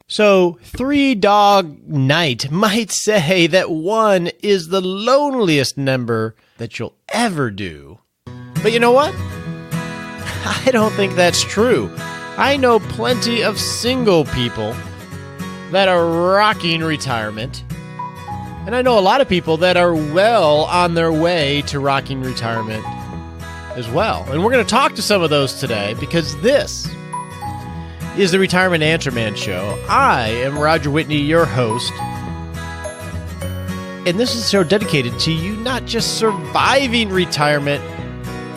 So, Three Dog Night might say that one is the loneliest number that you'll ever do. But you know what? I don't think that's true. I know plenty of single people that are rocking retirement. And I know a lot of people that are well on their way to rocking retirement as well. And we're going to talk to some of those today because this is the Retirement Answer Man Show. I am Roger Whitney, your host. And this is a show dedicated to you not just surviving retirement,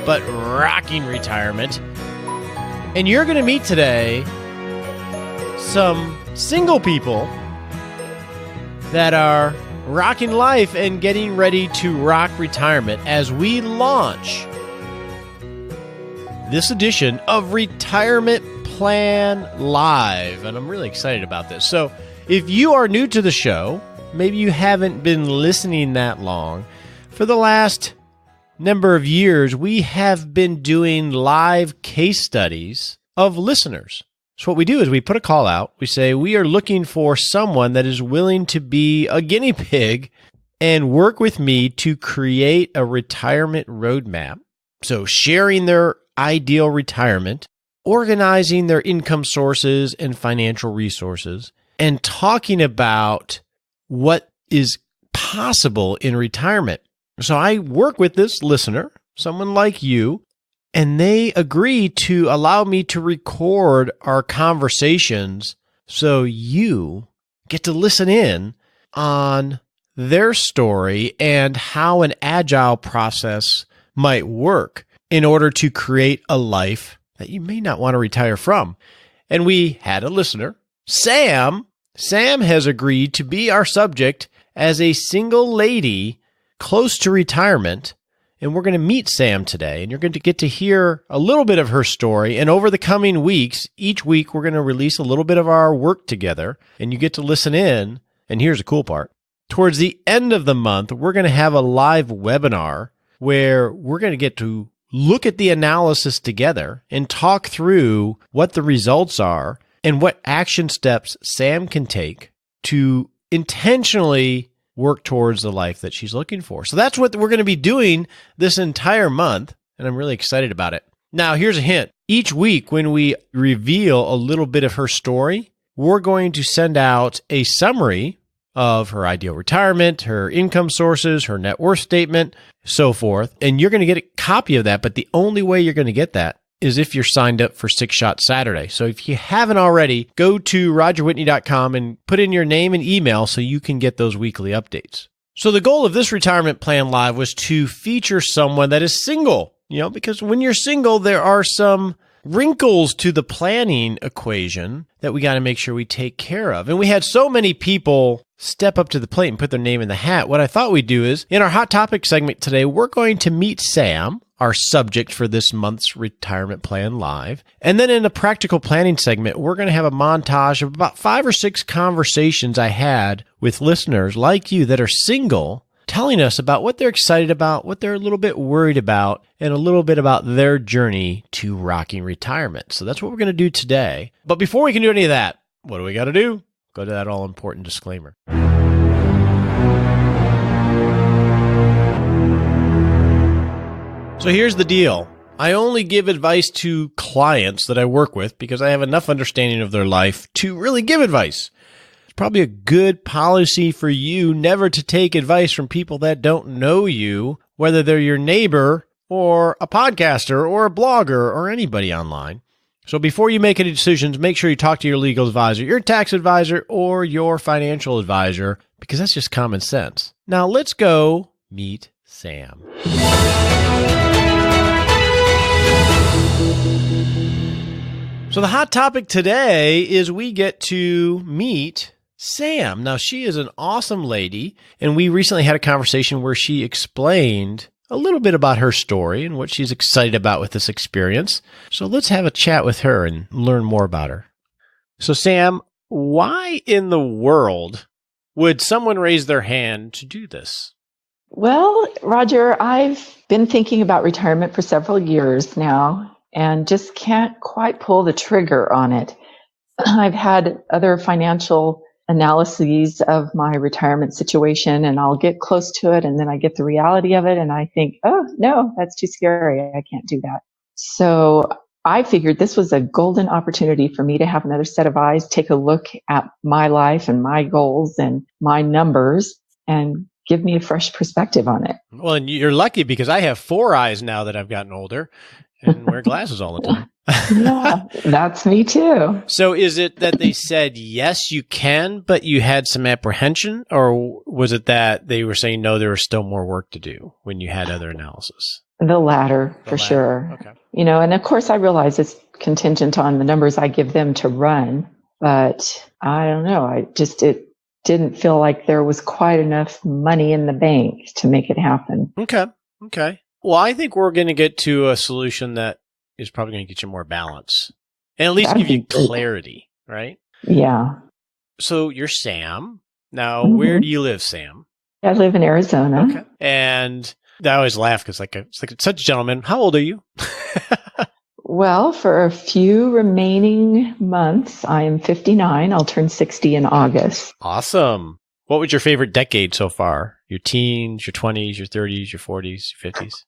but rocking retirement. And you're going to meet today some single people that are rocking life and getting ready to rock retirement as we launch this edition of Retirement Plan Live. And I'm really excited about this. So if you are new to the show, maybe you haven't been listening that long, for the last number of years, we have been doing live case studies of listeners. So what we do is we put a call out. We say we are looking for someone that is willing to be a guinea pig and work with me to create a retirement roadmap. So sharing their ideal retirement, organizing their income sources and financial resources, and talking about what is possible in retirement. So I work with this listener, someone like you, and they agree to allow me to record our conversations so you get to listen in on their story and how an agile process might work in order to create a life that you may not want to retire from. And we had a listener, Sam. Sam has agreed to be our subject as a single lady close to retirement. And we're going to meet Sam today, and you're going to get to hear a little bit of her story. And over the coming weeks, each week, we're going to release a little bit of our work together, and you get to listen in. And here's the cool part. Towards the end of the month, we're going to have a live webinar where we're going to get to look at the analysis together and talk through what the results are and what action steps Sam can take to intentionally work towards the life that she's looking for. So that's what we're going to be doing this entire month, and I'm really excited about it. Now, here's a hint. Each week when we reveal a little bit of her story, we're going to send out a summary of her ideal retirement, her income sources, her net worth statement, so forth, and you're going to get a copy of that, but the only way you're going to get that is if you're signed up for 6 Shot Saturday. So if you haven't already, go to rogerwhitney.com and put in your name and email so you can get those weekly updates. So the goal of this Retirement Plan Live was to feature someone that is single, because when you're single, there are some wrinkles to the planning equation that we got to make sure we take care of. And we had so many people step up to the plate and put their name in the hat. What I thought we'd do is, in our Hot Topic segment today, we're going to meet Sam, our subject for this month's Retirement Plan Live. And then in the Practical Planning segment, we're going to have a montage of about 5 or 6 conversations I had with listeners like you that are single, telling us about what they're excited about, what they're a little bit worried about, and a little bit about their journey to rocking retirement. So that's what we're going to do today. But before we can do any of that, what do we got to do? Go to that all-important disclaimer. So here's the deal. I only give advice to clients that I work with because I have enough understanding of their life to really give advice. It's probably a good policy for you never to take advice from people that don't know you, whether they're your neighbor or a podcaster or a blogger or anybody online. So before you make any decisions, make sure you talk to your legal advisor, your tax advisor, or your financial advisor, because that's just common sense. Now let's go meet Sam. So the hot topic today is we get to meet Sam. Now, she is an awesome lady, and we recently had a conversation where she explained a little bit about her story and what she's excited about with this experience. So let's have a chat with her and learn more about her. So Sam, why in the world would someone raise their hand to do this? Well, Roger, I've been thinking about retirement for several years now and just can't quite pull the trigger on it. I've had other financial analyses of my retirement situation, and I'll get close to it, and then I get the reality of it, and I think, oh, no, that's too scary. I can't do that. So I figured this was a golden opportunity for me to have another set of eyes, take a look at my life and my goals and my numbers, and give me a fresh perspective on it. Well, and you're lucky because I have 4 eyes now that I've gotten older and wear glasses all the time. Yeah, that's me too. So is it that they said, yes, you can, but you had some apprehension? Or was it that they were saying, no, there was still more work to do when you had other analysis? The latter, for sure. Okay. And of course I realize it's contingent on the numbers I give them to run, but I don't know. It didn't feel like there was quite enough money in the bank to make it happen. Okay. Well, I think we're going to get to a solution that is probably going to get you more balance and at least give you clarity, right? Yeah. So you're Sam. Now, where do you live, Sam? I live in Arizona. Okay. And I always laugh because it's like such a gentleman. How old are you? Well, for a few remaining months, I am 59. I'll turn 60 in August. Awesome. What was your favorite decade so far? Your teens, your 20s, your 30s, your 40s, your 50s?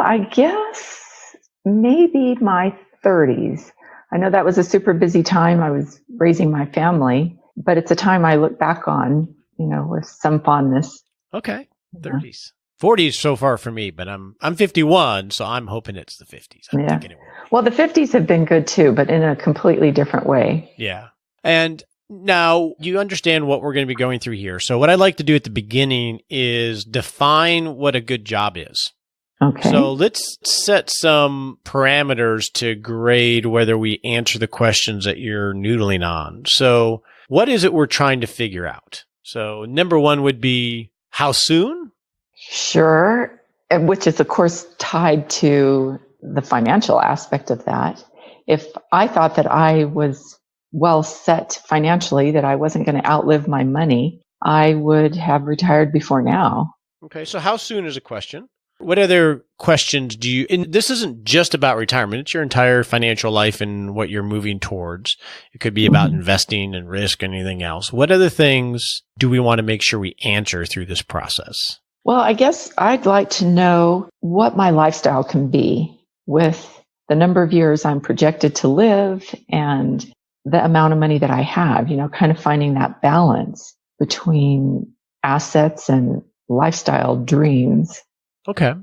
I guess maybe my 30s. I know that was a super busy time. I was raising my family, but it's a time I look back on, with some fondness. Okay. 30s. 40s so far for me, but I'm 51, so I'm hoping it's the 50s. I'm thinking it will. Well, the 50s have been good too, but in a completely different way. Yeah. And now you understand what we're going to be going through here. So what I'd like to do at the beginning is define what a good job is. Okay. So let's set some parameters to grade whether we answer the questions that you're noodling on. So what is it we're trying to figure out? So number 1 would be how soon? Sure. Which is, of course, tied to the financial aspect of that. If I thought that I was well set financially, that I wasn't going to outlive my money, I would have retired before now. Okay. So how soon is a question? What other questions do you, and this isn't just about retirement, it's your entire financial life and what you're moving towards. It could be about investing and risk and anything else. What other things do we want to make sure we answer through this process? Well, I guess I'd like to know what my lifestyle can be with the number of years I'm projected to live and the amount of money that I have, kind of finding that balance between assets and lifestyle dreams. Okay.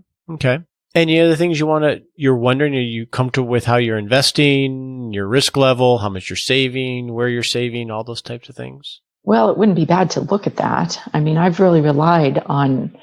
Any other things you're wondering? Are you comfortable with how you're investing, your risk level, how much you're saving, where you're saving, all those types of things? Well, it wouldn't be bad to look at that. I mean, I've really relied on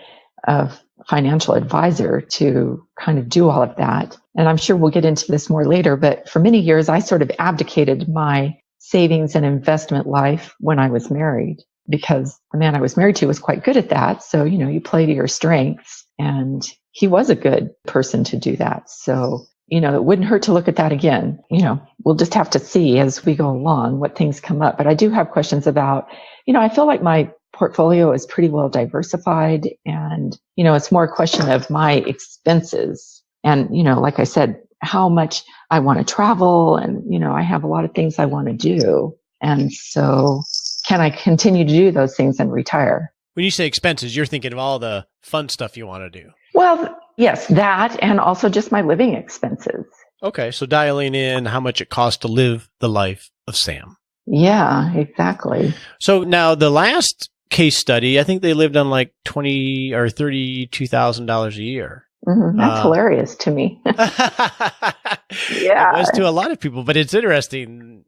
a financial advisor to kind of do all of that. And I'm sure we'll get into this more later, but for many years, I sort of abdicated my savings and investment life when I was married because the man I was married to was quite good at that. So, you play to your strengths, and he was a good person to do that. So, it wouldn't hurt to look at that again. We'll just have to see as we go along what things come up. But I do have questions about, I feel like my portfolio is pretty well diversified, and, it's more a question of my expenses. And, like I said, how much I want to travel, and, I have a lot of things I want to do. And so can I continue to do those things and retire? When you say expenses, you're thinking of all the fun stuff you want to do. Well, yes, that, and also just my living expenses. Okay, so dialing in how much it costs to live the life of Sam. Yeah, exactly. So now the last case study, I think they lived on like $20,000 or $32,000 a year. That's hilarious to me. Yeah, it was to a lot of people, but it's interesting,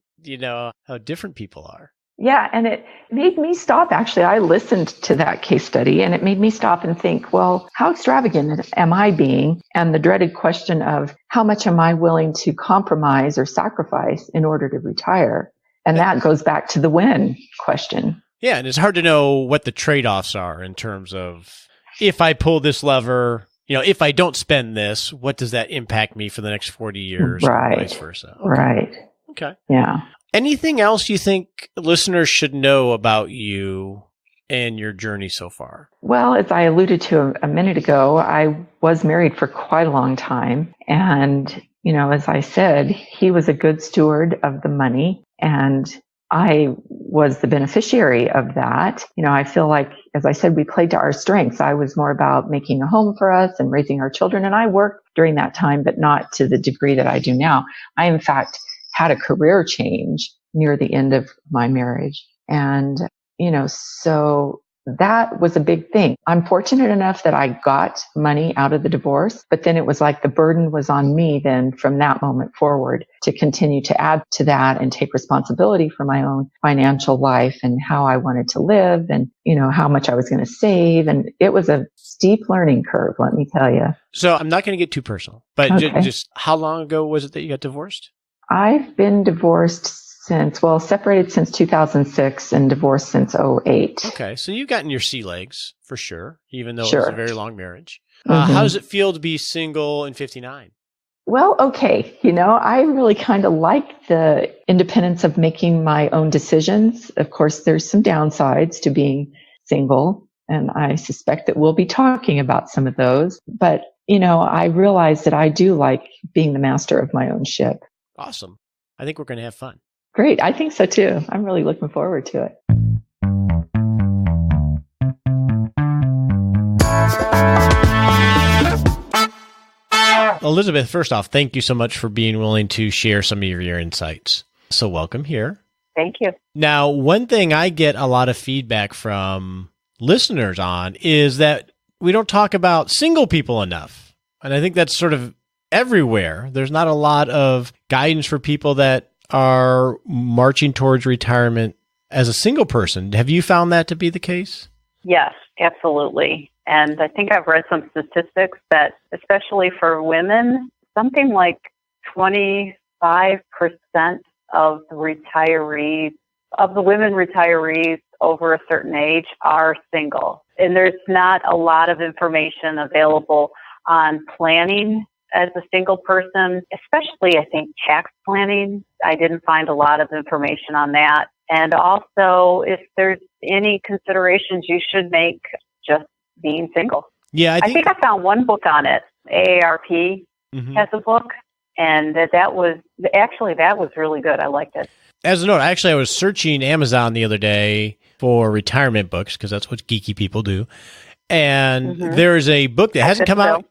how different people are. Yeah, and it made me stop. Actually, I listened to that case study, and it made me stop and think, well, how extravagant am I being? And the dreaded question of how much am I willing to compromise or sacrifice in order to retire? And that goes back to the when question. Yeah, and it's hard to know what the trade-offs are in terms of if I pull this lever, if I don't spend this, what does that impact me for the next 40 years? Right. Or vice versa. Okay. Right. Okay. Yeah. Anything else you think listeners should know about you and your journey so far? Well, as I alluded to a minute ago, I was married for quite a long time. And, as I said, he was a good steward of the money. And I was the beneficiary of that. I feel like, as I said, we played to our strengths. I was more about making a home for us and raising our children. And I worked during that time, but not to the degree that I do now. I, in fact, had a career change near the end of my marriage. And, so that was a big thing. I'm fortunate enough that I got money out of the divorce, but then it was like the burden was on me then from that moment forward to continue to add to that and take responsibility for my own financial life and how I wanted to live and, how much I was going to save. And it was a steep learning curve, let me tell you. So I'm not going to get too personal, but Okay. just how long ago was it that you got divorced? I've been divorced separated since 2006 and divorced since '08. Okay. So you've gotten your sea legs for sure, even though Sure. it was a very long marriage. Mm-hmm. How does it feel to be single and 59? Well, okay. I really kind of like the independence of making my own decisions. Of course, there's some downsides to being single, and I suspect that we'll be talking about some of those. But, I realize that I do like being the master of my own ship. Awesome. I think we're going to have fun. Great. I think so too. I'm really looking forward to it. Elizabeth, first off, thank you so much for being willing to share some of your insights. So welcome here. Thank you. Now, one thing I get a lot of feedback from listeners on is that we don't talk about single people enough. And I think that's sort of everywhere. There's not a lot of guidance for people that are marching towards retirement as a single person. Have you found that to be the case? Yes, absolutely. And I think I've read some statistics that, especially for women, something like 25% of the women retirees over a certain age are single. And there's not a lot of information available on planning as a single person, especially, I think, tax planning. I didn't find a lot of information on that. And also, if there's any considerations you should make just being single. Yeah, I think I found one book on it. AARP has a book, and that was really good. I liked it. As a note, actually, I was searching Amazon the other day for retirement books because that's what geeky people do. And there's a book that hasn't come out.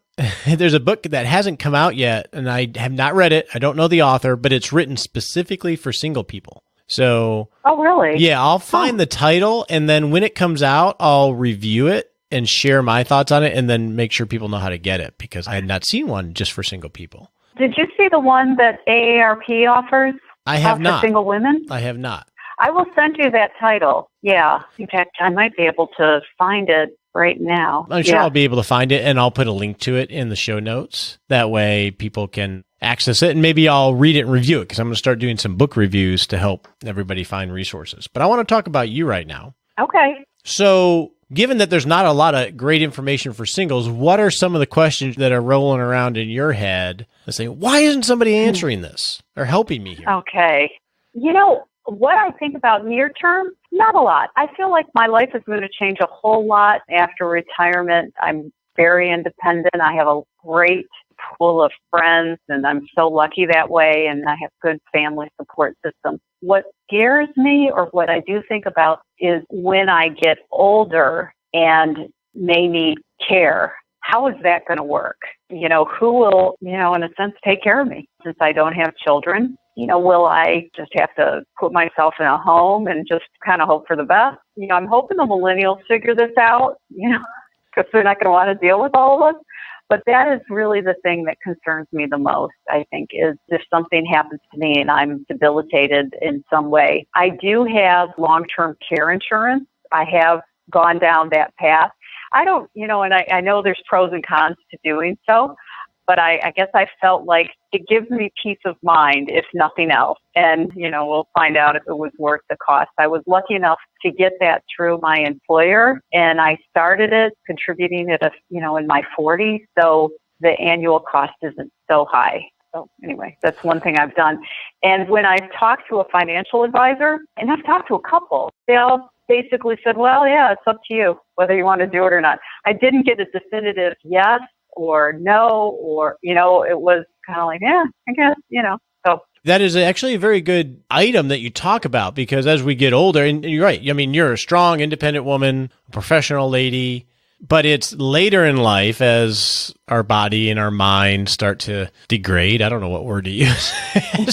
There's a book that hasn't come out yet, and I have not read it. I don't know the author, but it's written specifically for single people. So, oh, really? Yeah, I'll find the title, and then when it comes out, I'll review it and share my thoughts on it, and then make sure people know how to get it, because I had not seen one just for single people. Did you see the one that AARP offers? I have not. For single women? I have not. I will send you that title. Yeah. In fact, I might be able to find it right now. I'm sure I'll be able to find it, and I'll put a link to it in the show notes. That way people can access it, and maybe I'll read it and review it, because I'm going to start doing some book reviews to help everybody find resources. But I want to talk about you right now. Okay. So given that there's not a lot of great information for singles, what are some of the questions that are rolling around in your head that say, why isn't somebody answering this or helping me here? Okay. What I think about near term, not a lot. I feel like my life is going to change a whole lot after retirement. I'm very independent. I have a great pool of friends, and I'm so lucky that way, and I have good family support system. What scares me, or what I do think about, is when I get older and may need care. How is that going to work? Who will, in a sense, take care of me since I don't have children? Will I just have to put myself in a home and just kind of hope for the best? I'm hoping the millennials figure this out, because they're not going to want to deal with all of us. But that is really the thing that concerns me the most, I think, is if something happens to me and I'm debilitated in some way. I do have long-term care insurance. I have gone down that path. I don't, and I know there's pros and cons to doing so, but I guess I felt like it gives me peace of mind, if nothing else. And, we'll find out if it was worth the cost. I was lucky enough to get that through my employer, and I started it contributing it, in my 40s. So the annual cost isn't so high. So anyway, that's one thing I've done. And when I've talked to a financial advisor, and I've talked to a couple, they all basically said, well, yeah, it's up to you whether you want to do it or not. I didn't get a definitive yes or no, or, it was kind of like, yeah, I guess, So that is actually a very good item that you talk about, because as we get older, and you're right, I mean, you're a strong, independent woman, a professional lady, but it's later in life as our body and our mind start to degrade. I don't know what word to use.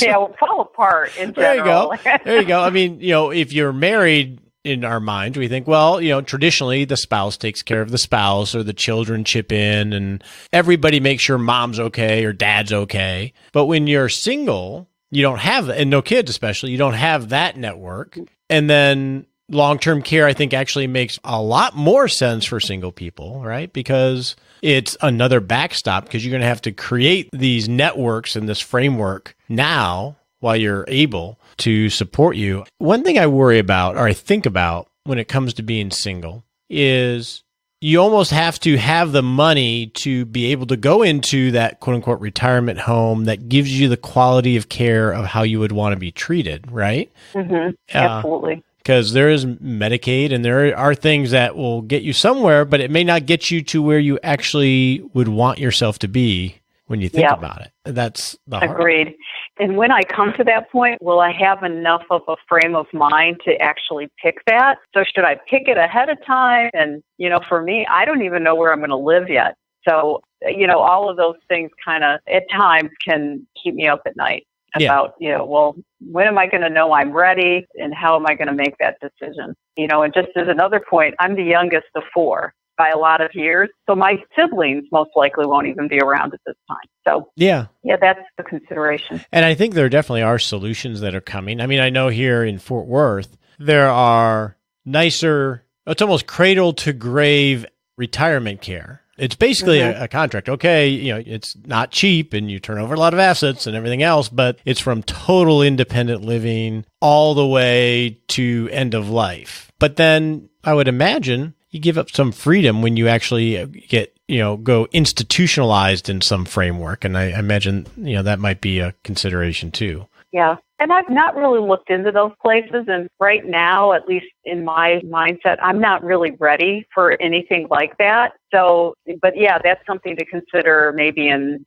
yeah, we'll fall apart in general. There you go. I mean, if you're married, in our minds, we think, well, traditionally the spouse takes care of the spouse, or the children chip in and everybody makes sure mom's okay or dad's okay. But when you're single, you don't have, and no kids especially, you don't have that network. And then long-term care, I think, actually makes a lot more sense for single people, right? Because it's another backstop, because you're going to have to create these networks and this framework now while you're able to support you. One thing I worry about, or I think about when it comes to being single, is you almost have to have the money to be able to go into that quote unquote retirement home that gives you the quality of care of how you would want to be treated, right? Mm-hmm. Absolutely. Because there is Medicaid and there are things that will get you somewhere, but it may not get you to where you actually would want yourself to be when you think about it. That's the hard. Agreed. And when I come to that point, will I have enough of a frame of mind to actually pick that? So should I pick it ahead of time? And, for me, I don't even know where I'm going to live yet. So, all of those things kind of at times can keep me up at night about, well, when am I going to know I'm ready and how am I going to make that decision? And just as another point, I'm the youngest of four by a lot of years. So my siblings most likely won't even be around at this time. So yeah, that's the consideration. And I think there definitely are solutions that are coming. I mean, I know here in Fort Worth, there are nicer, it's almost cradle to grave retirement care. It's basically a contract. Okay, it's not cheap and you turn over a lot of assets and everything else, but it's from total independent living all the way to end of life. But then I would imagine you give up some freedom when you actually get, go institutionalized in some framework. And I imagine, that might be a consideration too. Yeah. And I've not really looked into those places. And right now, at least in my mindset, I'm not really ready for anything like that. So, but yeah, that's something to consider maybe in,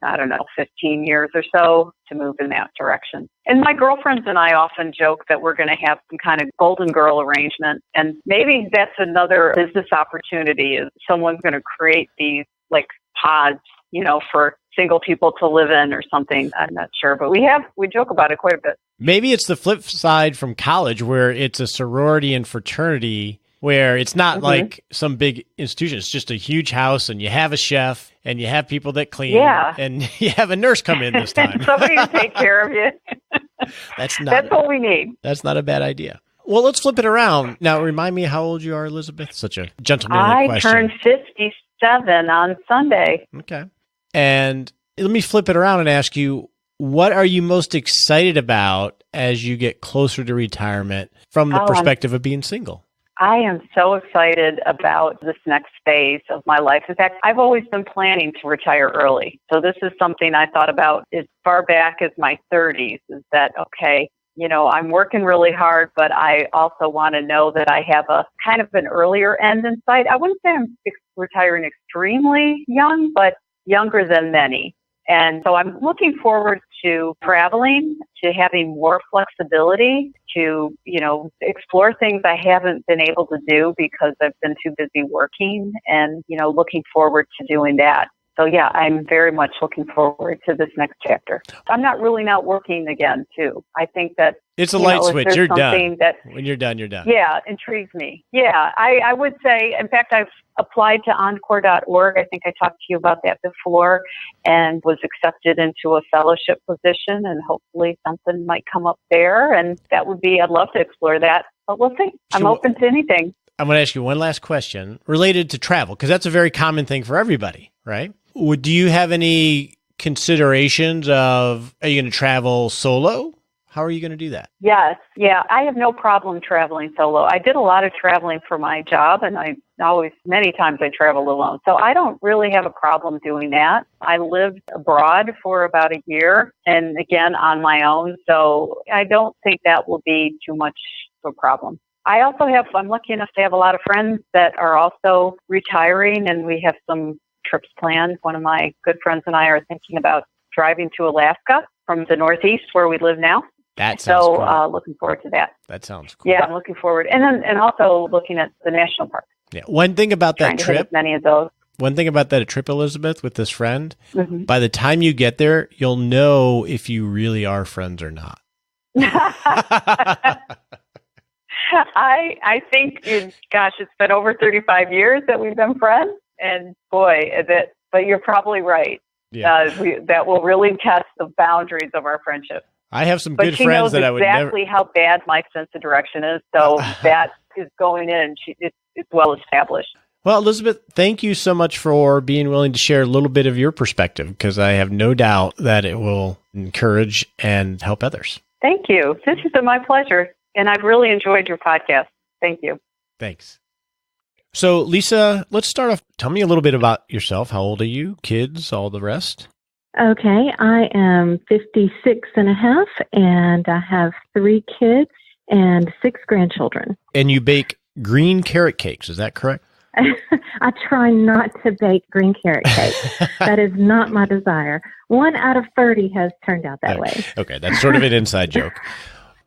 15 years or so to move in that direction. And my girlfriends and I often joke that we're going to have some kind of golden girl arrangement. And maybe that's another business opportunity, is someone's going to create these like pods, for single people to live in or something. I'm not sure, but we joke about it quite a bit. Maybe it's the flip side from college, where it's a sorority and fraternity, where it's not like some big institution. It's just a huge house, and you have a chef and you have people that clean, and you have a nurse come in this time. Somebody to take care of you. That's what we need. That's not a bad idea. Well, let's flip it around. Now, remind me how old you are, Elizabeth. Such a gentlemanly question. I turned 57 on Sunday. Okay. And let me flip it around and ask you, what are you most excited about as you get closer to retirement from the perspective of being single? I am so excited about this next phase of my life. In fact, I've always been planning to retire early. So this is something I thought about as far back as my 30s, is that, okay, I'm working really hard, but I also want to know that I have a kind of an earlier end in sight. I wouldn't say I'm retiring extremely young, but younger than many. And so I'm looking forward to traveling, to having more flexibility, to, explore things I haven't been able to do because I've been too busy working, and, looking forward to doing that. So yeah, I'm very much looking forward to this next chapter. I'm not ruling out working again too. I think that it's a light switch. You're done. When you're done, you're done. Yeah, intrigues me. Yeah, I would say, in fact, I've applied to encore.org. I think I talked to you about that before, and was accepted into a fellowship position, and hopefully something might come up there. And that would be, I'd love to explore that, but we'll see. I'm open to anything. I'm going to ask you one last question related to travel, because that's a very common thing for everybody, right? Do you have any considerations of, are you going to travel solo? How are you going to do that? Yes. Yeah. I have no problem traveling solo. I did a lot of traveling for my job, and many times I traveled alone. So I don't really have a problem doing that. I lived abroad for about a year, and again, on my own. So I don't think that will be too much of a problem. I'm lucky enough to have a lot of friends that are also retiring, and we have some trips planned. One of my good friends and I are thinking about driving to Alaska from the Northeast where we live now. That sounds cool. Looking forward to that. That sounds cool. Yeah, I'm looking forward. And also looking at the national park. Yeah. One thing about that Trying to hit trip, as many of those. one thing about that trip, Elizabeth, with this friend, Mm-hmm. by the time you get there, you'll know if you really are friends or not. I think, it's been over 35 years that we've been friends, and boy, but you're probably right. Yeah. That will really test the boundaries of our friendship. I have some But good she friends knows that I would never. exactly how bad my sense of direction is, so that is going in. It's well established. Well, Elizabeth, thank you so much for being willing to share a little bit of your perspective, because I have no doubt that it will encourage and help others. Thank you. This has been my pleasure, and I've really enjoyed your podcast. Thank you. Thanks. So, Lisa, let's start off. Tell me a little bit about yourself. How old are you? Kids, all the rest? Okay, I am 56 and a half, and I have 3 kids and 6 grandchildren. And you bake green carrot cakes, is that correct? I try not to bake green carrot cakes. That is not my desire. 1 out of 30 has turned out that way. Okay, that's sort of an inside joke.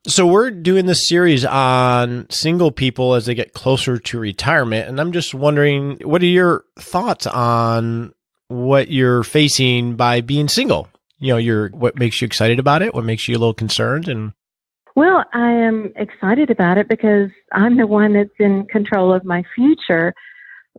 So we're doing this series on single people as they get closer to retirement, and I'm just wondering, what are your thoughts on what you're facing by being single? You know, what makes you excited about it? What makes you a little concerned? And well, I am excited about it because I'm the one that's in control of my future.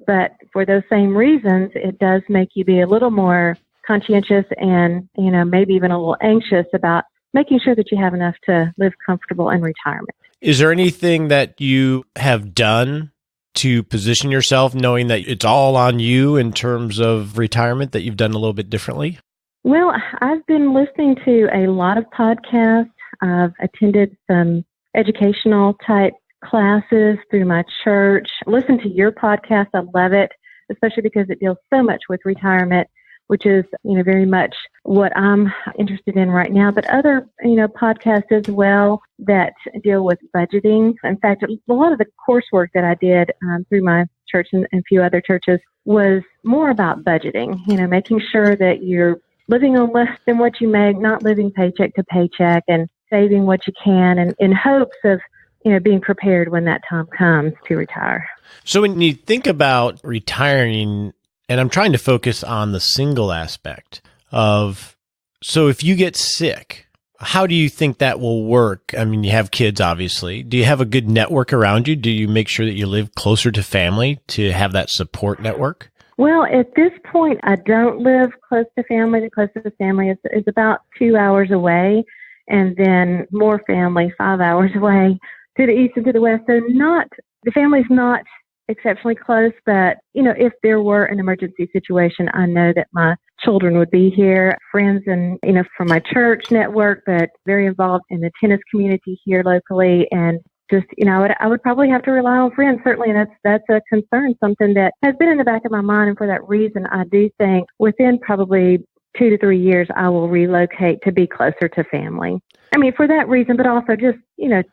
But for those same reasons, it does make you be a little more conscientious and, maybe even a little anxious about making sure that you have enough to live comfortable in retirement. is there anything that you have done to position yourself knowing that it's all on you in terms of retirement that you've done a little bit differently? Well, I've been listening to a lot of podcasts. I've attended some educational type classes through my church. Listen to your podcast. I love it, especially because it deals so much with retirement, which is, very much what I'm interested in right now. But other, podcasts as well that deal with budgeting. In fact, a lot of the coursework that I did through my church and a few other churches was more about budgeting, making sure that you're living on less than what you make, not living paycheck to paycheck, and saving what you can, and in hopes of being prepared when that time comes to retire. So when you think about retiring, and I'm trying to focus on the single aspect of, so if you get sick, how do you think that will work? I mean, you have kids, obviously. Do you have a good network around you? Do you make sure that you live closer to family to have that support network? Well, at this point, I don't live close to family. The closest family is about 2 hours away, and then more family 5 hours away to the east and to the west. So the family's not exceptionally close, but, if there were an emergency situation, I know that my children would be here, friends and, from my church network, but very involved in the tennis community here locally. And just, I would probably have to rely on friends, certainly. And that's a concern, something that has been in the back of my mind. And for that reason, I do think within probably 2 to 3 years, I will relocate to be closer to family. I mean, for that reason, but also just,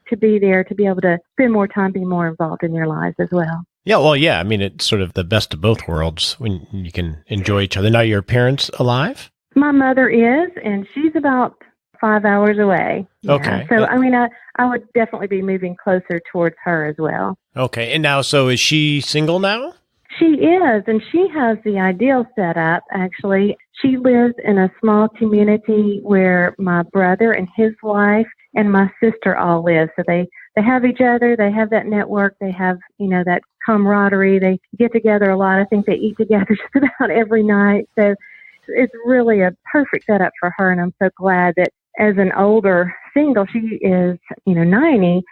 to be there, to be able to spend more time, be more involved in their lives as well. Yeah, well, yeah. I mean, it's sort of the best of both worlds when you can enjoy each other. Now, are your parents alive? My mother is, and she's about 5 hours away. Yeah. Okay. So, I mean, I would definitely be moving closer towards her as well. Okay. And now, so is she single now? She is, and she has the ideal setup, actually. She lives in a small community where my brother and his wife and my sister all live. So they have each other, they have that network, they have, that camaraderie, they get together a lot. I think they eat together just about every night. So it's really a perfect setup for her, and I'm so glad that as an older single, she is, 90,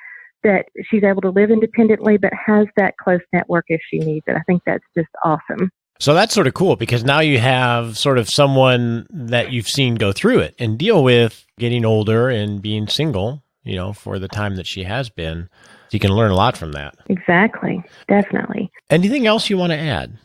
that she's able to live independently, but has that close network if she needs it. I think that's just awesome. So that's sort of cool, because now you have sort of someone that you've seen go through it and deal with getting older and being single, for the time that she has been. You can learn a lot from that. Exactly. Definitely. Anything else you want to add?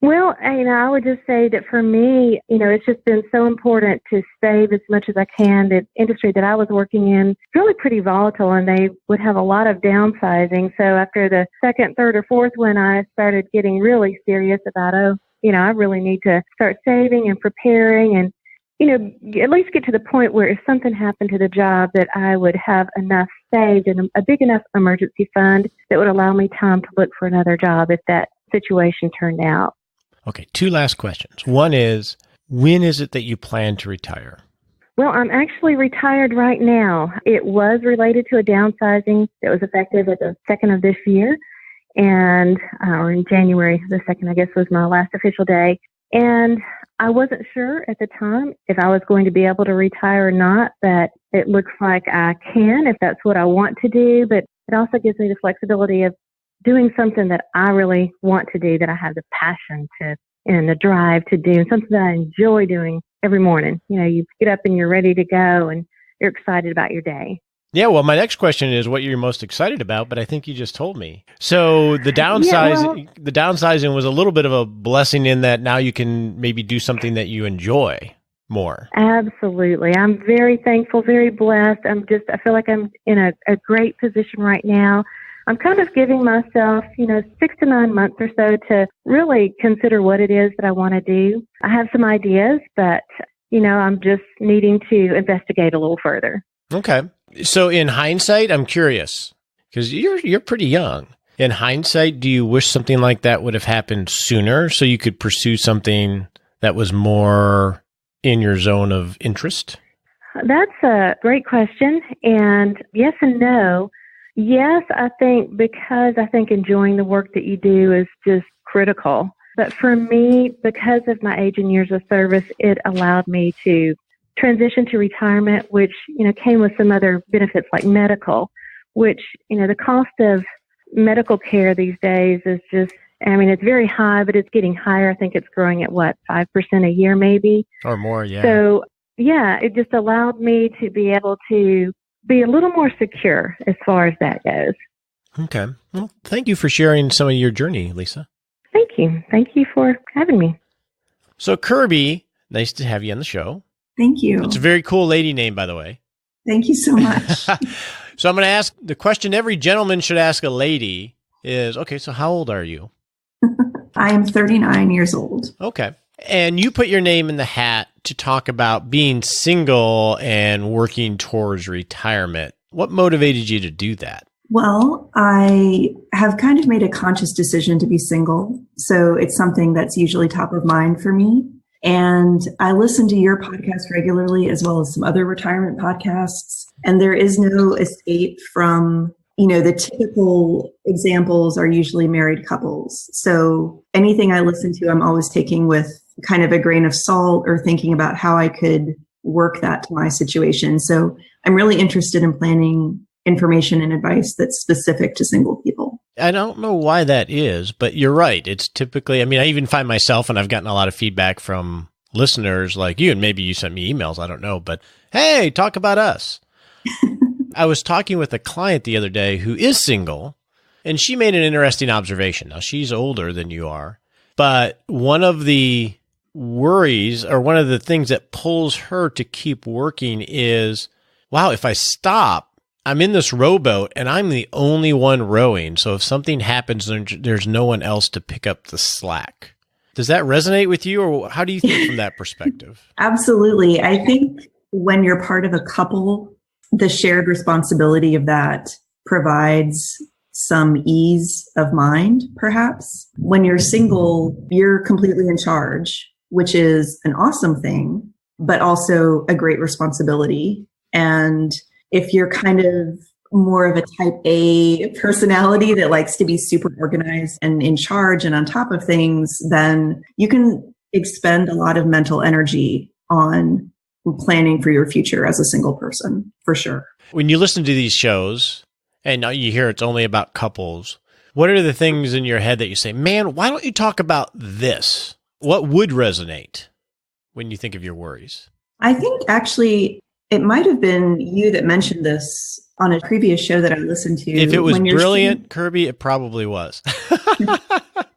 Well, I would just say that for me, it's just been so important to save as much as I can. The industry that I was working in is really pretty volatile, and they would have a lot of downsizing. So after the second, third, or fourth one, I started getting really serious about, I really need to start saving and preparing. And at least get to the point where if something happened to the job that I would have enough saved and a big enough emergency fund that would allow me time to look for another job if that situation turned out. Okay, two last questions. One is, when is it that you plan to retire? Well, I'm actually retired right now. It was related to a downsizing that was effective at the 2nd of this year, and or in January the 2nd, I guess, was my last official day. And I wasn't sure at the time if I was going to be able to retire or not, but it looks like I can if that's what I want to do. But it also gives me the flexibility of doing something that I really want to do, that I have the passion to and the drive to do, and something that I enjoy doing every morning. You get up and you're ready to go and you're excited about your day. Yeah, well, my next question is what you're most excited about, but I think you just told me. So the downsizing was a little bit of a blessing in that now you can maybe do something that you enjoy more. Absolutely. I'm very thankful, very blessed. I feel like I'm in a great position right now. I'm kind of giving myself, 6 to 9 months or so to really consider what it is that I want to do. I have some ideas, but, I'm just needing to investigate a little further. Okay. So in hindsight, I'm curious, because you're pretty young. In hindsight, do you wish something like that would have happened sooner so you could pursue something that was more in your zone of interest? That's a great question. And yes and no. Yes, I think because I think enjoying the work that you do is just critical. But for me, because of my age and years of service, it allowed me to transition to retirement, which, came with some other benefits like medical, which, the cost of medical care these days is just, it's very high, but it's getting higher. I think it's growing at 5% a year maybe. Or more, yeah. So, yeah, it just allowed me to be able to be a little more secure as far as that goes. Okay. Well, thank you for sharing some of your journey, Lisa. Thank you. Thank you for having me. So Kirbie, nice to have you on the show. Thank you. It's a very cool lady name, by the way. Thank you so much. So I'm going to ask the question every gentleman should ask a lady is, okay, so how old are you? I am 39 years old. Okay. And you put your name in the hat to talk about being single and working towards retirement. What motivated you to do that? Well, I have kind of made a conscious decision to be single. So it's something that's usually top of mind for me. And I listen to your podcast regularly, as well as some other retirement podcasts. And there is no escape from, the typical examples are usually married couples. So anything I listen to, I'm always taking with kind of a grain of salt or thinking about how I could work that to my situation. So I'm really interested in planning information and advice that's specific to single people. I don't know why that is, but you're right. It's typically, I even find myself, and I've gotten a lot of feedback from listeners like you, and maybe you sent me emails, I don't know, but hey, talk about us. I was talking with a client the other day who is single, and she made an interesting observation. Now, she's older than you are, but one of the worries or one of the things that pulls her to keep working is, wow, if I stop, I'm in this rowboat and I'm the only one rowing. So if something happens, there's no one else to pick up the slack. Does that resonate with you, or how do you think from that perspective? Absolutely. I think when you're part of a couple, the shared responsibility of that provides some ease of mind, perhaps. When you're single, you're completely in charge, which is an awesome thing, but also a great responsibility. And if you're kind of more of a type A personality that likes to be super organized and in charge and on top of things, then you can expend a lot of mental energy on planning for your future as a single person, for sure. When you listen to these shows and you hear it's only about couples, what are the things in your head that you say, man, why don't you talk about this? What would resonate when you think of your worries? I think actually it might have been you that mentioned this on a previous show that I listened to. If it was brilliant, Kirbie, it probably was.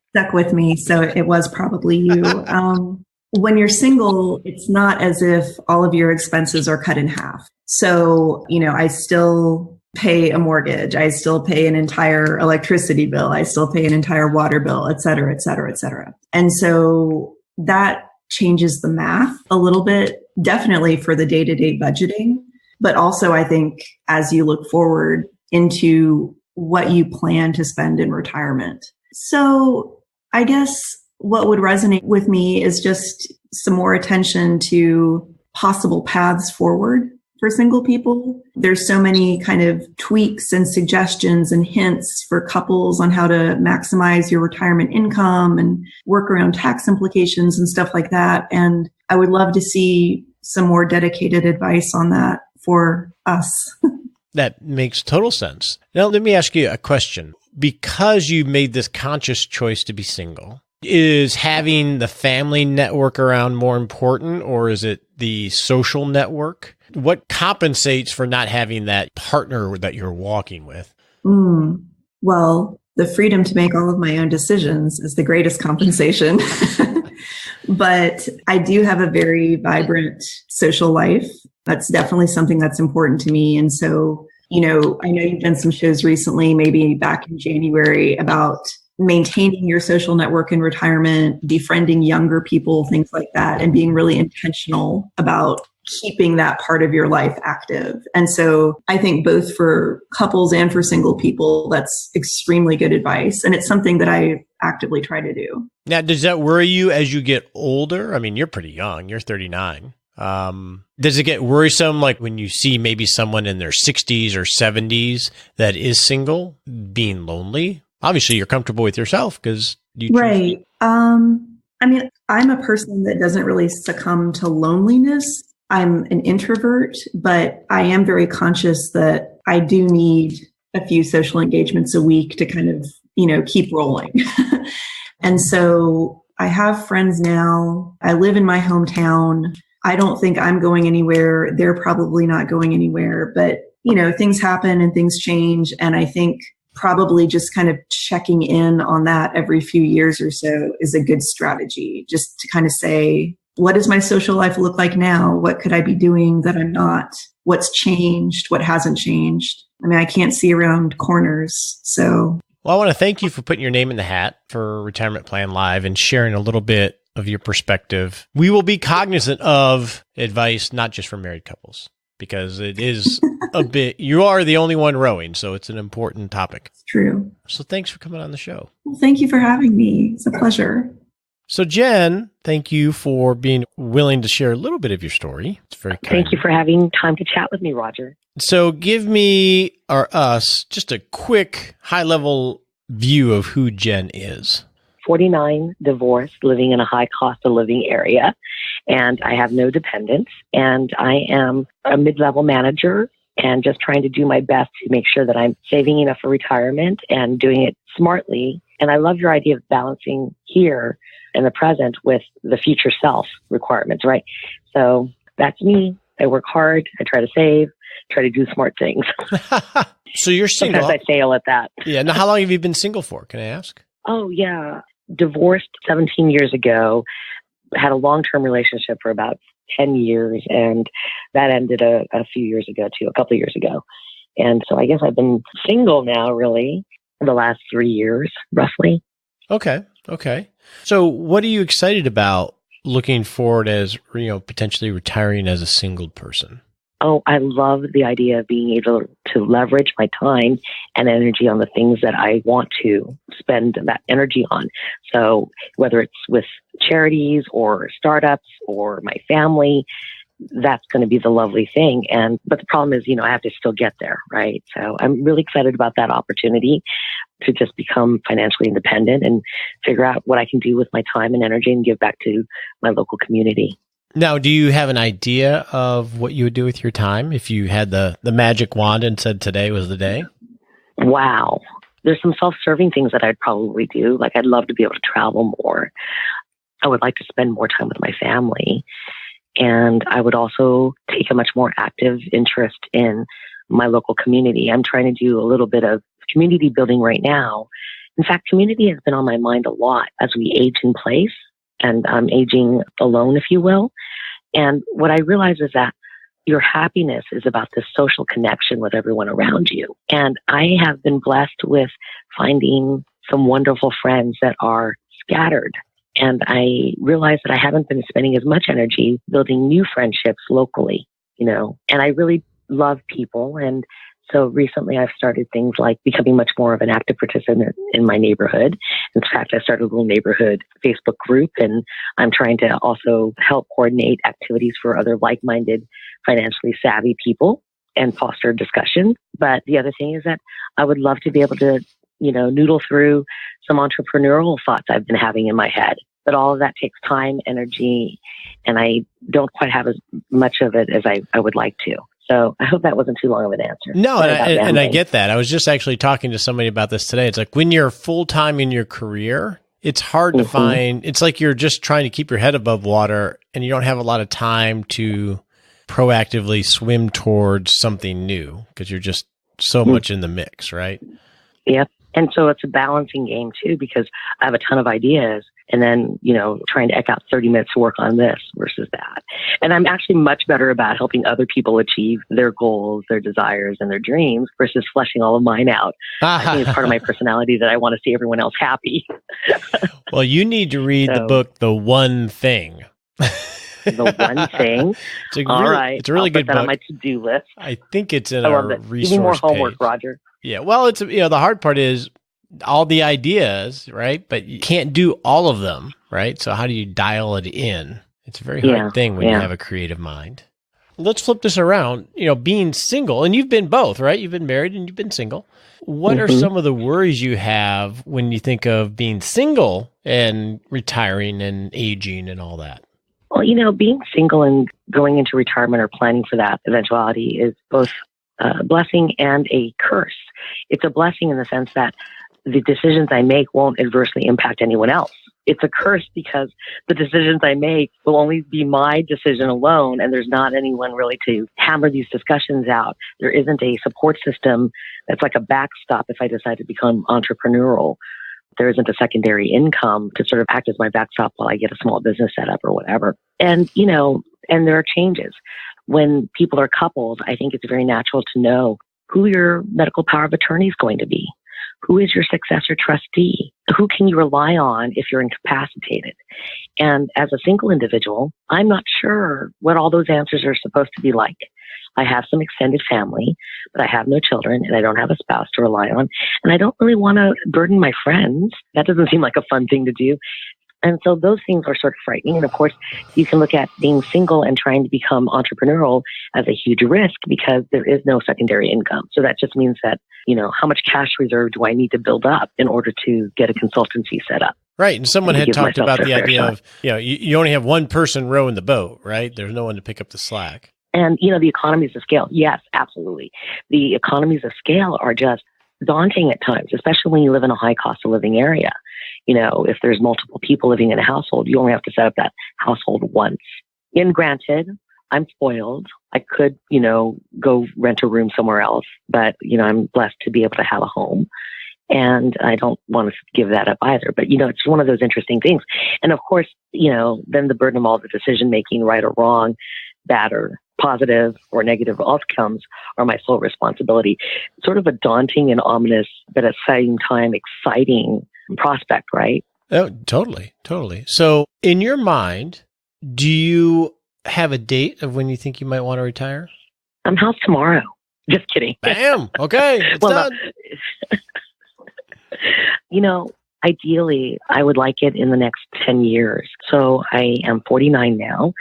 Stuck with me, so it was probably you. When you're single, it's not as if all of your expenses are cut in half. So, I still pay a mortgage. I still pay an entire electricity bill. I still pay an entire water bill, et cetera, et cetera, et cetera. And so that changes the math a little bit definitely for the day-to-day budgeting, but also I think as you look forward into what you plan to spend in retirement. So I guess what would resonate with me is just some more attention to possible paths forward for single people. There's so many kind of tweaks and suggestions and hints for couples on how to maximize your retirement income and work around tax implications and stuff like that. And I would love to see some more dedicated advice on that for us. That makes total sense. Now, let me ask you a question. Because you made this conscious choice to be single, is having the family network around more important, or is it the social network? What compensates for not having that partner that you're walking with? Well, the freedom to make all of my own decisions is the greatest compensation. But I do have a very vibrant social life. That's definitely something that's important to me. And so, I know you've done some shows recently, maybe back in January, about maintaining your social network in retirement, befriending younger people, things like that, and being really intentional about keeping that part of your life active. And so I think both for couples and for single people, that's extremely good advice. And it's something that I actively try to do. Now, does that worry you as you get older? I mean, you're pretty young. You're 39. Does it get worrisome, like when you see maybe someone in their 60s or 70s that is single, being lonely? Obviously, you're comfortable with yourself because you choose. Right. I mean, I'm a person that doesn't really succumb to loneliness. I'm an introvert, but I am very conscious that I do need a few social engagements a week to kind of, keep rolling. And so I have friends now. I live in my hometown. I don't think I'm going anywhere. They're probably not going anywhere, but things happen and things change. And I think probably just kind of checking in on that every few years or so is a good strategy, just to kind of say, what does my social life look like now? What could I be doing that I'm not? What's changed? What hasn't changed? I mean, I can't see around corners. So, well, I want to thank you for putting your name in the hat for Retirement Plan Live and sharing a little bit of your perspective. We will be cognizant of advice, not just for married couples, because it is a bit, you are the only one rowing, so it's an important topic. It's true. So thanks for coming on the show. Well, thank you for having me. It's a pleasure. So Jen, thank you for being willing to share a little bit of your story. It's very kind. Thank you for having time to chat with me, Roger. So give me, or us, just a quick high-level view of who Jen is. 49, divorced, living in a high cost of living area, and I have no dependents, and I am a mid-level manager and just trying to do my best to make sure that I'm saving enough for retirement and doing it smartly. And I love your idea of balancing here in the present with the future self requirements, right? So that's me. I work hard. I try to save, try to do smart things. So you're single. Sometimes I fail at that. Yeah. Now, how long have you been single for? Can I ask? Oh, yeah. Divorced 17 years ago, had a long-term relationship for about 10 years, and that ended a few years ago, too, a couple of years ago. And so I guess I've been single now, really, for the last 3 years, roughly. Okay. So what are you excited about looking forward as, potentially retiring as a single person? Oh, I love the idea of being able to leverage my time and energy on the things that I want to spend that energy on. So whether it's with charities or startups or my family, that's going to be the lovely thing. But the problem is, I have to still get there, right? So I'm really excited about that opportunity to just become financially independent and figure out what I can do with my time and energy and give back to my local community. Now, do you have an idea of what you would do with your time if you had the magic wand and said today was the day? Wow. There's some self-serving things that I'd probably do. Like I'd love to be able to travel more. I would like to spend more time with my family. And I would also take a much more active interest in my local community. I'm trying to do a little bit of community building right now. In fact, community has been on my mind a lot as we age in place. And I'm aging alone, if you will. And what I realize is that your happiness is about this social connection with everyone around you. And I have been blessed with finding some wonderful friends that are scattered And I realized that I haven't been spending as much energy building new friendships locally, and I really love people. And so recently I've started things like becoming much more of an active participant in my neighborhood. In fact, I started a little neighborhood Facebook group, and I'm trying to also help coordinate activities for other like-minded, financially savvy people and foster discussion. But the other thing is that I would love to be able to, noodle through some entrepreneurial thoughts I've been having in my head. But all of that takes time, energy, and I don't quite have as much of it as I would like to. So I hope that wasn't too long of an answer. No, and I get that. I was just actually talking to somebody about this today. It's like when you're full-time in your career, it's hard to find, it's like you're just trying to keep your head above water and you don't have a lot of time to proactively swim towards something new because you're just so much in the mix, right? Yep. And so it's a balancing game too, because I have a ton of ideas and then, trying to eke out 30 minutes to work on this versus that. And I'm actually much better about helping other people achieve their goals, their desires, and their dreams versus fleshing all of mine out. I think it's part of my personality that I want to see everyone else happy. Well, you need to read the book, The One Thing. The One Thing. All right. It's a really good book. Put that on my to-do list. I think it's in our resource Give me more homework, page. Roger. Yeah. Well, it's the hard part is all the ideas, right? But you can't do all of them, right? So how do you dial it in? It's a very hard thing when you have a creative mind. Let's flip this around. Being single, and you've been both, right? You've been married and you've been single. What are some of the worries you have when you think of being single and retiring and aging and all that? Well, being single and going into retirement or planning for that eventuality is both a blessing and a curse. It's a blessing in the sense that the decisions I make won't adversely impact anyone else. It's a curse because the decisions I make will only be my decision alone, and there's not anyone really to hammer these discussions out. There isn't a support system that's like a backstop if I decide to become entrepreneurial. There isn't a secondary income to sort of act as my backstop while I get a small business set up or whatever. And, and there are changes. When people are couples, I think it's very natural to know who your medical power of attorney is going to be. Who is your successor trustee? Who can you rely on if you're incapacitated? And as a single individual, I'm not sure what all those answers are supposed to be like. I have some extended family, but I have no children and I don't have a spouse to rely on. And I don't really want to burden my friends. That doesn't seem like a fun thing to do. And so those things are sort of frightening. And of course, you can look at being single and trying to become entrepreneurial as a huge risk because there is no secondary income. So that just means that, how much cash reserve do I need to build up in order to get a consultancy set up? Right. And someone had talked about the idea of, you only have one person rowing the boat, right? There's no one to pick up the slack. And, the economies of scale. Yes, absolutely. The economies of scale are just daunting at times, especially when you live in a high cost of living area. If there's multiple people living in a household, you only have to set up that household once. And granted, I'm spoiled. I could, go rent a room somewhere else, but, I'm blessed to be able to have a home. And I don't want to give that up either. But, it's one of those interesting things. And of course, then the burden of all the decision making, right or wrong, bad or positive or negative outcomes are my sole responsibility. Sort of a daunting and ominous, but at the same time exciting prospect, right? Oh, totally. So in your mind, do you have a date of when you think you might want to retire? How's tomorrow? Just kidding. Bam. Okay. It's done. Ideally, I would like it in the next 10 years. So I am 49 now,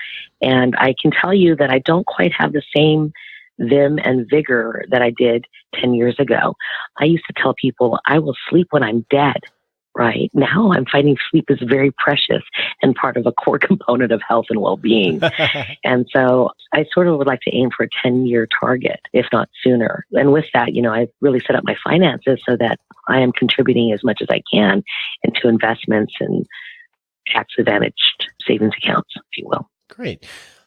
and I can tell you that I don't quite have the same vim and vigor that I did 10 years ago. I used to tell people I will sleep when I'm dead. Right now, I'm finding sleep is very precious and part of a core component of health and well-being. And so I sort of would like to aim for a 10-year target, if not sooner. And with that, I've really set up my finances so that I am contributing as much as I can into investments and tax-advantaged savings accounts, if you will. Great.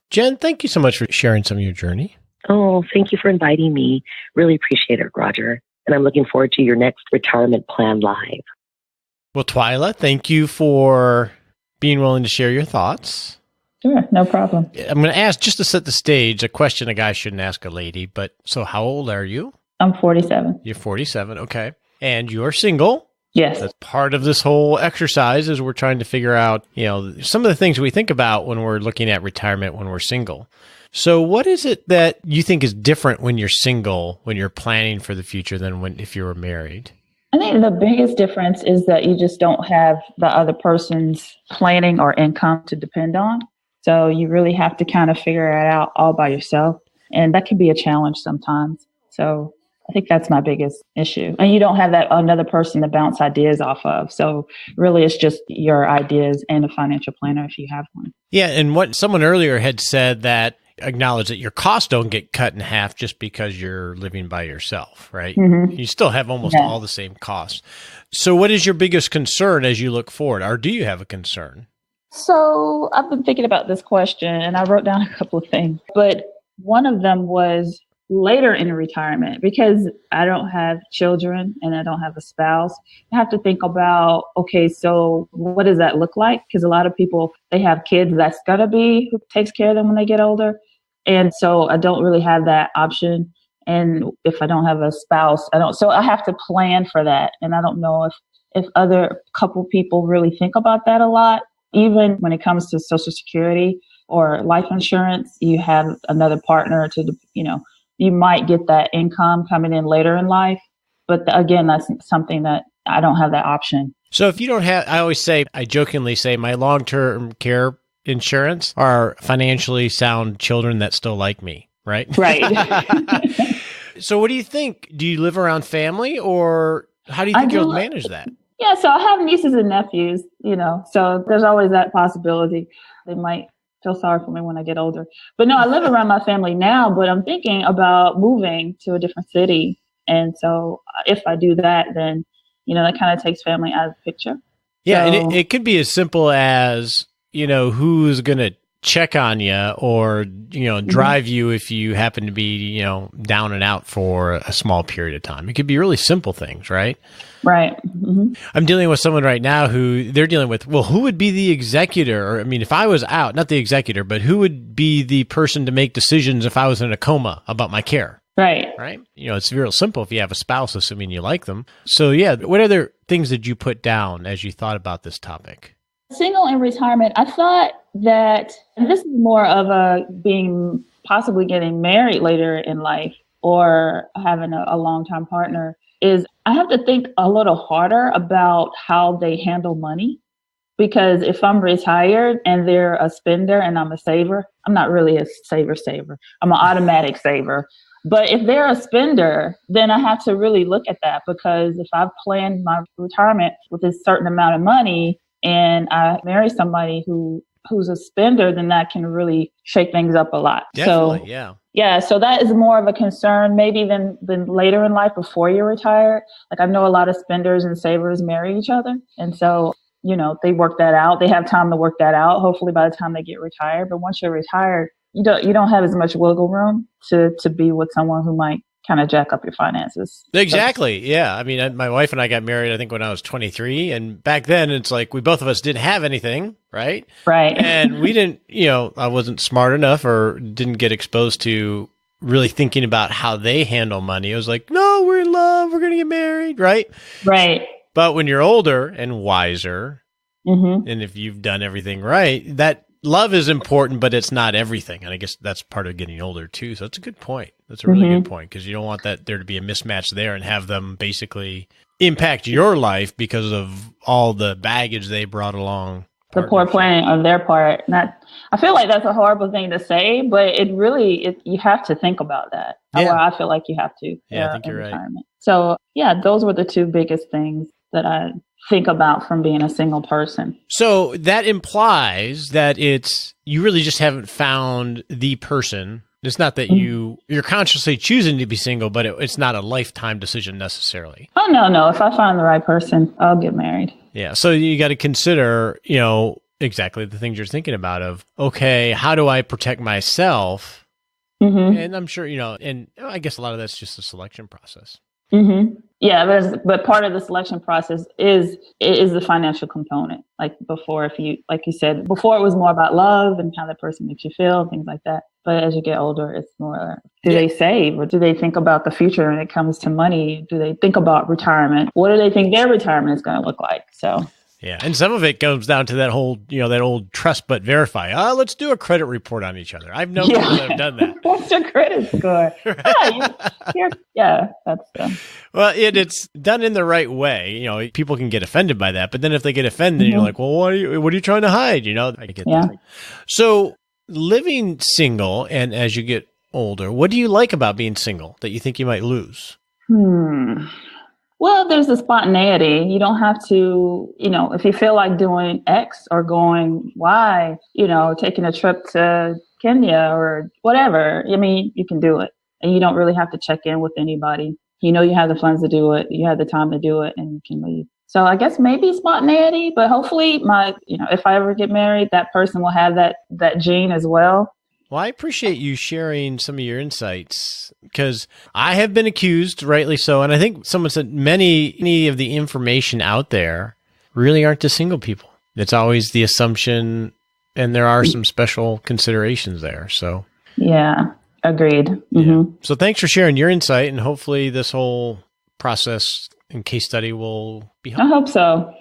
Jen, thank you so much for sharing some of your journey. Oh, thank you for inviting me. Really appreciate it, Roger. And I'm looking forward to your next retirement plan live. Well, Twila, thank you for being willing to share your thoughts. Sure, no problem. I'm going to ask, just to set the stage, a question a guy shouldn't ask a lady, but so how old are you? I'm 47. You're 47, okay. And you're single, Yes. That's part of this whole exercise is we're trying to figure out, some of the things we think about when we're looking at retirement when we're single. So what is it that you think is different when you're single, when you're planning for the future than if you were married? I think the biggest difference is that you just don't have the other person's planning or income to depend on. So you really have to kind of figure it out all by yourself. And that can be a challenge sometimes. So I think that's my biggest issue. And you don't have that another person to bounce ideas off of. So really it's just your ideas and a financial planner if you have one. Yeah. And what someone earlier had said that acknowledge that your costs don't get cut in half just because you're living by yourself, right? Mm-hmm. You still have almost all the same costs. So what is your biggest concern as you look forward? Or do you have a concern? So I've been thinking about this question and I wrote down a couple of things, but one of them was later in retirement, because I don't have children and I don't have a spouse. I have to think about, okay, so what does that look like? Because a lot of people, they have kids that's gonna be who takes care of them when they get older. And so I don't really have that option. And if I don't have a spouse, so I have to plan for that. And I don't know if other couple people really think about that a lot. Even when it comes to Social Security or life insurance, you have another partner to, you might get that income coming in later in life. But again, that's something that I don't have that option. So if you don't have, I jokingly say my long-term care insurance are financially sound children that still like me, right? Right. So what do you think? Do you live around family or how do you think you'll manage that? Yeah, so I have nieces and nephews, so there's always that possibility. They might feel sorry for me when I get older. But no, I live around my family now, but I'm thinking about moving to a different city. And so if I do that, then, that kind of takes family out of the picture. Yeah, so, and it could be as simple as, who's going to check on you or, drive you if you happen to be, down and out for a small period of time. It could be really simple things, right? Right. Mm-hmm. I'm dealing with someone right now who they're dealing with, well, who would be the executor? Or, if I was out, not the executor, but who would be the person to make decisions if I was in a coma about my care? Right. Right. It's real simple if you have a spouse, assuming you like them. So yeah, what other things did you put down as you thought about this topic? Single in retirement, I thought that, and this is more of a being possibly getting married later in life or having a long-time partner, is I have to think a little harder about how they handle money. Because if I'm retired and they're a spender and I'm a saver, I'm not really a saver. I'm an automatic saver. But if they're a spender, then I have to really look at that, because if I've planned my retirement with a certain amount of money and I marry somebody who's a spender, then that can really shake things up a lot. Definitely, so, yeah. Yeah, so that is more of a concern maybe than later in life before you're retired. Like I know a lot of spenders and savers marry each other. And so, they work that out. They have time to work that out, hopefully by the time they get retired. But once you're retired, you don't have as much wiggle room to be with someone who might kind of jack up your finances. Exactly. Yeah. My wife and I got married, I think, when I was 23. And back then, it's like both of us didn't have anything, right? Right. And we didn't, I wasn't smart enough or didn't get exposed to really thinking about how they handle money. I was like, no, we're in love. We're going to get married, right? Right. But when you're older and wiser, mm-hmm. and if you've done everything right, that love is important, but it's not everything. And I guess that's part of getting older too. So that's a good point. That's a really mm-hmm. good point, because you don't want there to be a mismatch there and have them basically impact your life because of all the baggage they brought along. The poor planning on their part. I feel like that's a horrible thing to say, but it really, you have to think about that. Yeah. Well, I feel like you have to. Yeah, I think you're right. So yeah, those were the two biggest things that I think about from being a single person. So that implies that you really just haven't found the person. It's not that you're consciously choosing to be single, but it's not a lifetime decision necessarily. Oh, no. If I find the right person, I'll get married. Yeah. So you got to consider, exactly the things you're thinking about of, okay, how do I protect myself? Mm-hmm. And I'm sure, and I guess a lot of that's just a selection process. Mm-hmm. Yeah, but part of the selection process is the financial component. Like before, like you said, before it was more about love and how that person makes you feel, things like that. But as you get older, it's more, do they save, or do they think about the future when it comes to money? Do they think about retirement? What do they think their retirement is going to look like? So. Yeah, and some of it comes down to that whole, that old trust but verify. Let's do a credit report on each other. I've known people that have done that. What's your credit score? That's well, it's done in the right way. People can get offended by that, but then if they get offended, you're like, well, what are you trying to hide? I get that. So living single, and as you get older, what do you like about being single that you think you might lose? Well, there's the spontaneity. You don't have to, if you feel like doing X or going Y, taking a trip to Kenya or whatever, you can do it. And you don't really have to check in with anybody. You have the funds to do it. You have the time to do it, and you can leave. So I guess maybe spontaneity, but hopefully if I ever get married, that person will have that gene as well. Well, I appreciate you sharing some of your insights, because I have been accused, rightly so, and I think someone said many of the information out there really aren't to single people. It's always the assumption, and there are some special considerations there. So yeah, agreed. Mm-hmm. Yeah. So thanks for sharing your insight, and hopefully this whole process and case study will be helpful. I hope so.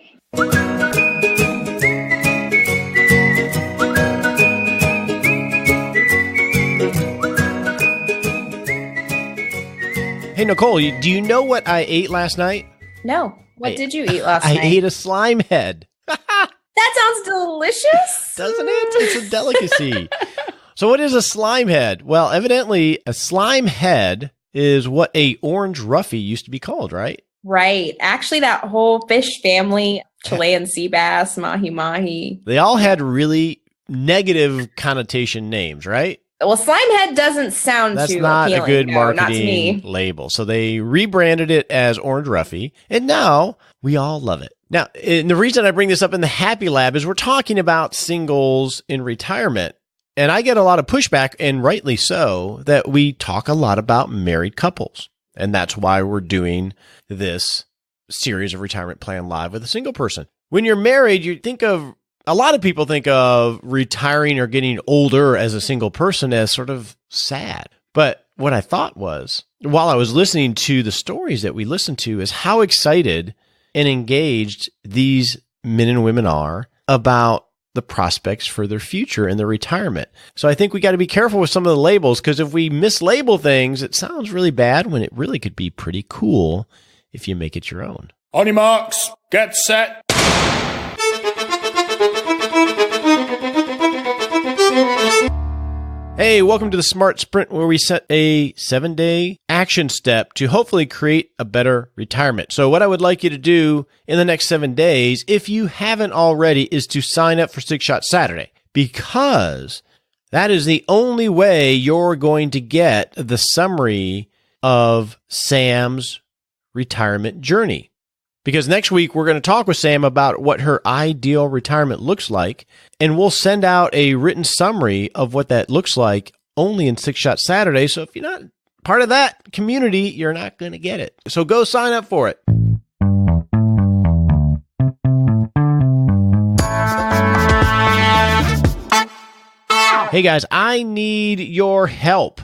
Hey, Nicole, do you know what I ate last night? No. What did you eat last night? I ate a slime head. That sounds delicious. Doesn't it? It's a delicacy. So what is a slime head? Well, evidently, a slime head is what a orange roughy used to be called, right? Right. Actually, that whole fish family, Chilean sea bass, mahi-mahi. They all had really negative connotation names, right? Well, slime head doesn't sound That's too not appealing, a good no, not to marketing me. label. So they rebranded it as Orange Roughy, and now we all love it. Now, and the reason I bring this up in the Happy Lab is we're talking about singles in retirement, and I get a lot of pushback, and rightly so, that we talk a lot about married couples, and that's why we're doing this series of Retirement Plan Live with a single person. When you're married, a lot of people think of retiring or getting older as a single person as sort of sad. But what I thought was, while I was listening to the stories that we listened to, is how excited and engaged these men and women are about the prospects for their future and their retirement. So I think we got to be careful with some of the labels, because if we mislabel things, it sounds really bad when it really could be pretty cool if you make it your own. On your marks, get set. Hey, welcome to the Smart Sprint, where we set a 7-day action step to hopefully create a better retirement. So what I would like you to do in the next 7 days, if you haven't already, is to sign up for 6 Shot Saturday, because that is the only way you're going to get the summary of Sam's retirement journey. Because next week, we're going to talk with Sam about what her ideal retirement looks like, and we'll send out a written summary of what that looks like only in 6 Shot Saturday. So if you're not part of that community, you're not going to get it. So go sign up for it. Hey guys, I need your help.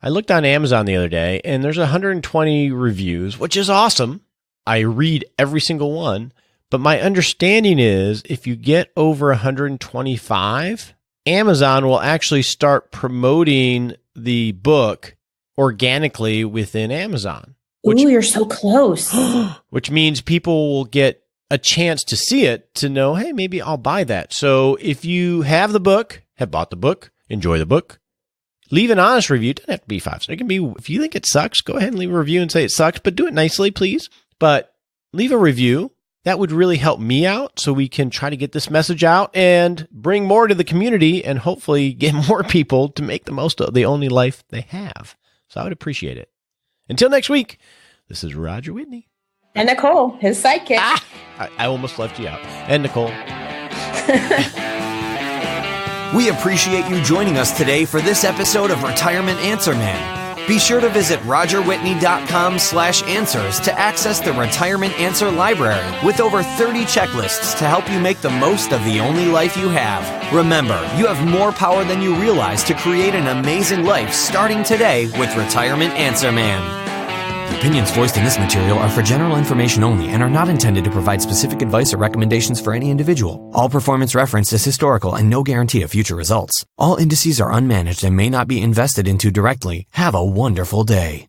I looked on Amazon the other day, and there's 120 reviews, which is awesome. I read every single one, but my understanding is if you get over 125, Amazon will actually start promoting the book organically within Amazon. Ooh, you're so close. Which means people will get a chance to see it, to know, hey, maybe I'll buy that. So if you have the book, have bought the book, enjoy the book, leave an honest review. It doesn't have to be 5. So it can be, if you think it sucks, go ahead and leave a review and say it sucks, but do it nicely, please. But leave a review. That would really help me out, so we can try to get this message out and bring more to the community, and hopefully get more people to make the most of the only life they have. So I would appreciate it. Until next week, this is Roger Whitney. And Nicole, his sidekick. I almost left you out. And Nicole. We appreciate you joining us today for this episode of Retirement Answer Man. Be sure to visit rogerwhitney.com/answers to access the Retirement Answer Library with over 30 checklists to help you make the most of the only life you have. Remember, you have more power than you realize to create an amazing life starting today with Retirement Answer Man. The opinions voiced in this material are for general information only and are not intended to provide specific advice or recommendations for any individual. All performance referenced is historical and no guarantee of future results. All indices are unmanaged and may not be invested into directly. Have a wonderful day.